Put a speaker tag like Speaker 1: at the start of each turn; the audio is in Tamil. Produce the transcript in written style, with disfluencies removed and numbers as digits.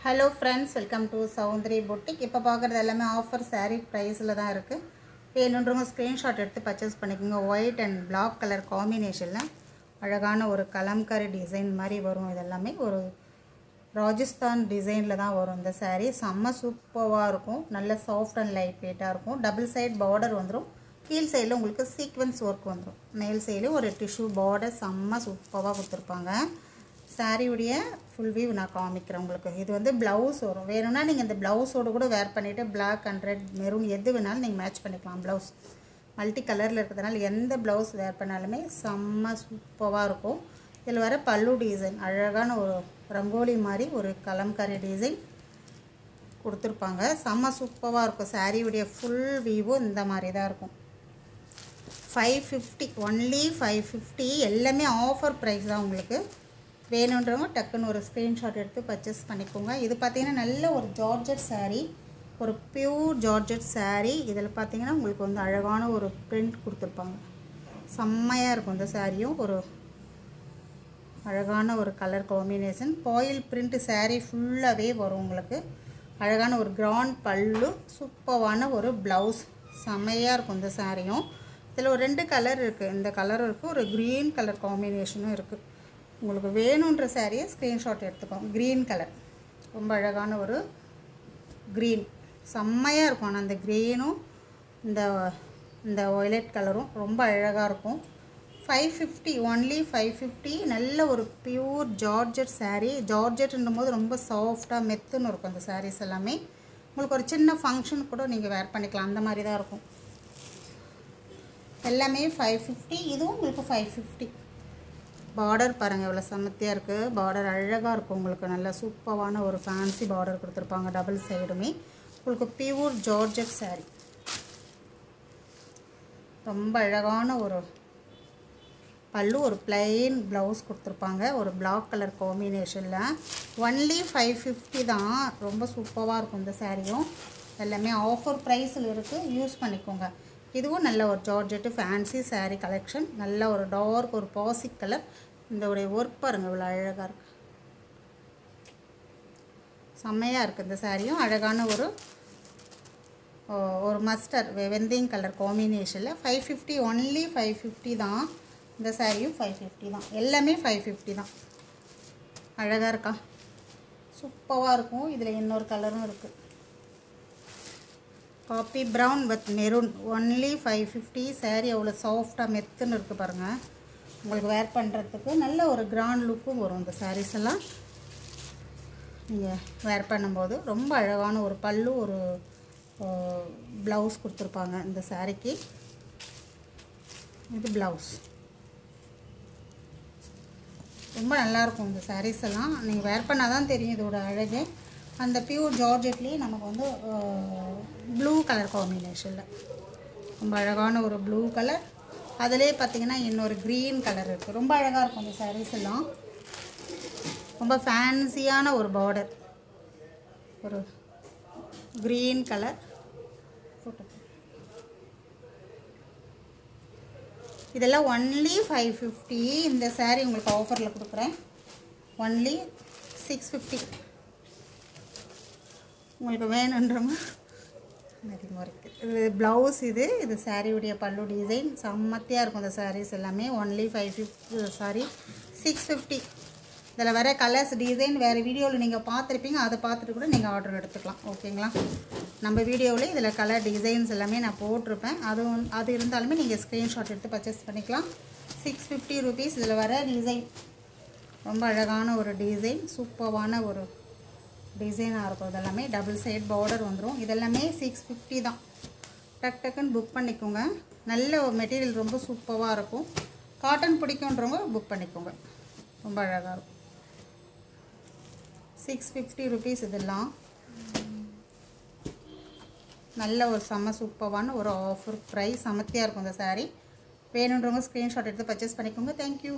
Speaker 1: Hello friends, welcome to Soundary Boutique. இப்போ பார்க்குறது எல்லாமே ஆஃபர் saree ப்ரைஸில் தான் இருக்குது. வேணுன்றவங்க ஸ்க்ரீன்ஷாட் எடுத்து பர்ச்சேஸ் பண்ணிக்கோங்க. ஒயிட் அண்ட் பிளாக் கலர் காம்பினேஷனில் அழகான ஒரு கலம்காரி டிசைன் மாதிரி வரும். இதெல்லாமே ஒரு ராஜஸ்தான் டிசைனில் தான் வரும். இந்த saree செம்ம சூப்பராக இருக்கும். நல்ல சாஃப்ட் அண்ட் லைட் வெயிட்டாக இருக்கும். டபுள் சைட் பார்டர் வந்துடும். கீழ் சைடில் உங்களுக்கு சீக்வன்ஸ் ஒர்க் வந்துடும். மேல் சைடில் ஒரு டிஷ்யூ பார்டர் செம்ம சூப்பராக கொடுத்துருப்பாங்க. சாரியுடைய ஃபுல் வியூ நான் காமிக்கிறேன் உங்களுக்கு. இது வந்து ப்ளவுஸ் வரும். வேணும்னா நீங்கள் இந்த ப்ளவுஸோடு கூட வேர் பண்ணிவிட்டு பிளாக் அண்ட் ரெட் மெரூன் எது வேணாலும் நீங்கள் மேட்ச் பண்ணிக்கலாம். ப்ளவுஸ் மல்டி கலரில் இருக்கிறதுனால எந்த ப்ளவுஸ் வேர் பண்ணாலுமே செம்ம சூப்பராக இருக்கும். இதில் வர பல்லு டிசைன் அழகான ஒரு ரங்கோலி மாதிரி ஒரு கலம்காரி டிசைன் கொடுத்துருப்பாங்க. செம்ம சூப்பராக இருக்கும். சாரியுடைய ஃபுல் வியூவும் இந்த மாதிரி தான் இருக்கும். 550 ஒன்லி 550. எல்லாமே ஆஃபர் ப்ரைஸ் தான். உங்களுக்கு வேணுன்றவங்க டக்குன்னு ஒரு ஸ்க்ரீன்ஷாட் எடுத்து பர்ச்சேஸ் பண்ணிக்கோங்க. இது பார்த்திங்கன்னா நல்ல ஒரு ஜார்ஜெட் சாரீ, ஒரு பியூர் ஜார்ஜெட் சாரீ. இதில் பார்த்திங்கன்னா உங்களுக்கு வந்து அழகான ஒரு பிரிண்ட் கொடுத்துருப்பாங்க. செம்மையாக இருக்கும் இந்த சாரியும். ஒரு அழகான ஒரு colour combination boil print sari ஃபுல்லாகவே வரும். உங்களுக்கு அழகான ஒரு கிராண்ட் பல்லு, சூப்பரான ஒரு ப்ளவுஸ், செம்மையாக இருக்கும் இந்த சாரியும். இதில் ஒரு 2 கலர் இருக்குது. இந்த கலரும் இருக்குது, ஒரு க்ரீன் கலர் காம்பினேஷனும் இருக்குது. உங்களுக்கு வேணுன்ற சாரியை ஸ்க்ரீன்ஷாட் எடுத்துக்கோங்க. க்ரீன் கலர் ரொம்ப அழகான ஒரு க்ரீன், செம்மையாக இருக்கும். ஆனால் அந்த க்ரீனும் இந்த வயலட் கலரும் ரொம்ப அழகாக இருக்கும். 550 ஒன்லி 550. நல்ல ஒரு பியூர் ஜார்ஜெட் சாரீ. ஜார்ஜெட்ன்னும் போது ரொம்ப சாஃப்டாக மெத்துன்னு இருக்கும் அந்த சாரீஸ் எல்லாமே. உங்களுக்கு ஒரு சின்ன ஃபங்க்ஷன் கூட நீங்கள் வேர் பண்ணிக்கலாம். அந்த மாதிரி தான் இருக்கும். எல்லாமே 550. இதுவும் உங்களுக்கு 550. பார்டர் பாருங்கள் எவ்வளோ செம்மத்தியாக இருக்குது. பார்டர் அழகாக இருக்கும். உங்களுக்கு நல்ல சூப்பரான ஒரு ஃபேன்சி பார்டர் கொடுத்துருப்பாங்க. டபுள் சைடுமே உங்களுக்கு பியூர் ஜார்ஜெட் சாரீ. ரொம்ப அழகான ஒரு பல்லு, ஒரு பிளெயின் ப்ளவுஸ் கொடுத்துருப்பாங்க. ஒரு பிளாக் கலர் காம்பினேஷனில் ஒன்லி 550 தான். ரொம்ப சூப்பராக இருக்கும் இந்த சாரியும். எல்லாமே ஆஃபர் ப்ரைஸில் இருக்குது. யூஸ் பண்ணிக்கோங்க. இதுவும் நல்ல ஒரு ஜார்ஜெட்டு ஃபேன்சி சாரீ கலெக்ஷன். நல்ல ஒரு டார்க் ஒரு பாசிக் கலர். இந்த உடைய ஒர்க் பாருங்கள் இவ்வளோ அழகாக இருக்குது. செம்மையாக இருக்குது இந்த சாரியும். அழகான ஒரு மஸ்டர் வெந்தயம் கலர் காம்பினேஷனில் 550 ஒன்லி 550 தான். இந்த சாரியும் 550 தான். எல்லாமே 550 தான். அழகாக இருக்கா, சூப்பராக இருக்கும். இதில் இன்னொரு கலரும் இருக்குது, copy brown with maroon. Only 550. Sari அவ்வளோ சாஃப்டாக மெத்துன்னு இருக்குது பாருங்கள். உங்களுக்கு வேர் பண்ணுறதுக்கு நல்ல ஒரு கிராண்ட் லுக்கும் வரும். இந்த சாரீஸ் எல்லாம் நீங்கள் வேர் பண்ணும்போது ரொம்ப அழகான ஒரு பல்லு, ஒரு ப்ளவுஸ் கொடுத்துருப்பாங்க இந்த சாரீக்கு. இது ப்ளவுஸ் ரொம்ப நல்லாயிருக்கும். இந்த சாரீஸ் எல்லாம் நீங்கள் வேர் பண்ணால் தான் தெரியும் இதோட அழகு. அந்த பியூர் ஜார்ஜெட்லேயே நமக்கு வந்து ப்ளூ கலர் காம்பினேஷனில் ரொம்ப அழகான ஒரு ப்ளூ கலர். அதிலே பார்த்திங்கன்னா இன்னொரு க்ரீன் கலர் இருக்குது. ரொம்ப அழகாக இருக்கும் இந்த சாரீஸ் எல்லாம். ரொம்ப ஃபேன்சியான ஒரு பார்டர், ஒரு க்ரீன் கலர். இதெல்லாம் ஒன்லி 550. இந்த சாரீ உங்களுக்கு ஆஃபரில் கொடுக்குறேன். ஒன்லி 650. உங்களுக்கு வேணுன்றவங்க நிறைய இருக்குது. இது ப்ளவுஸ், இது சாரியுடைய பல்லு டிசைன் செம்மத்தியாக இருக்கும். இந்த சாரீஸ் எல்லாமே ஒன்லி 650. இதில் வர கலர்ஸ் டிசைன் வேறு வீடியோவில் நீங்கள் பார்த்துருப்பீங்க. அதை பார்த்துட்டு கூட நீங்கள் ஆர்டர் எடுத்துக்கலாம். ஓகேங்களா? நம்ம வீடியோவில் இதில் கலர் டிசைன்ஸ் எல்லாமே நான் போட்டிருப்பேன். அது இருந்தாலுமே நீங்கள் ஸ்க்ரீன்ஷாட் எடுத்து பர்ச்சேஸ் பண்ணிக்கலாம். 650 ருபீஸ். இதில் வர டிசைன் ரொம்ப அழகான ஒரு டிசைன், சூப்பரான ஒரு டிசைனாக இருக்கும். இதெல்லாமே டபுள் சைட் பார்டர் வந்துடும். இதெல்லாமே 650 தான். டக்குன்னு புக் பண்ணிக்கோங்க. நல்ல மெட்டீரியல், ரொம்ப சூப்பராக இருக்கும். காட்டன் பிடிக்குன்றவங்க புக் பண்ணிக்கோங்க. ரொம்ப அழகாக இருக்கும். 650 ருபீஸ். இதெல்லாம் நல்ல ஒரு செம்ம சூப்பரான ஒரு ஆஃபர் ப்ரைஸ். செம்மத்தியாக இருக்கும் இந்த சாரீ. வேணுன்றவங்க ஸ்க்ரீன்ஷாட் எடுத்து பர்ச்சேஸ் பண்ணிக்கோங்க. தேங்க்யூ.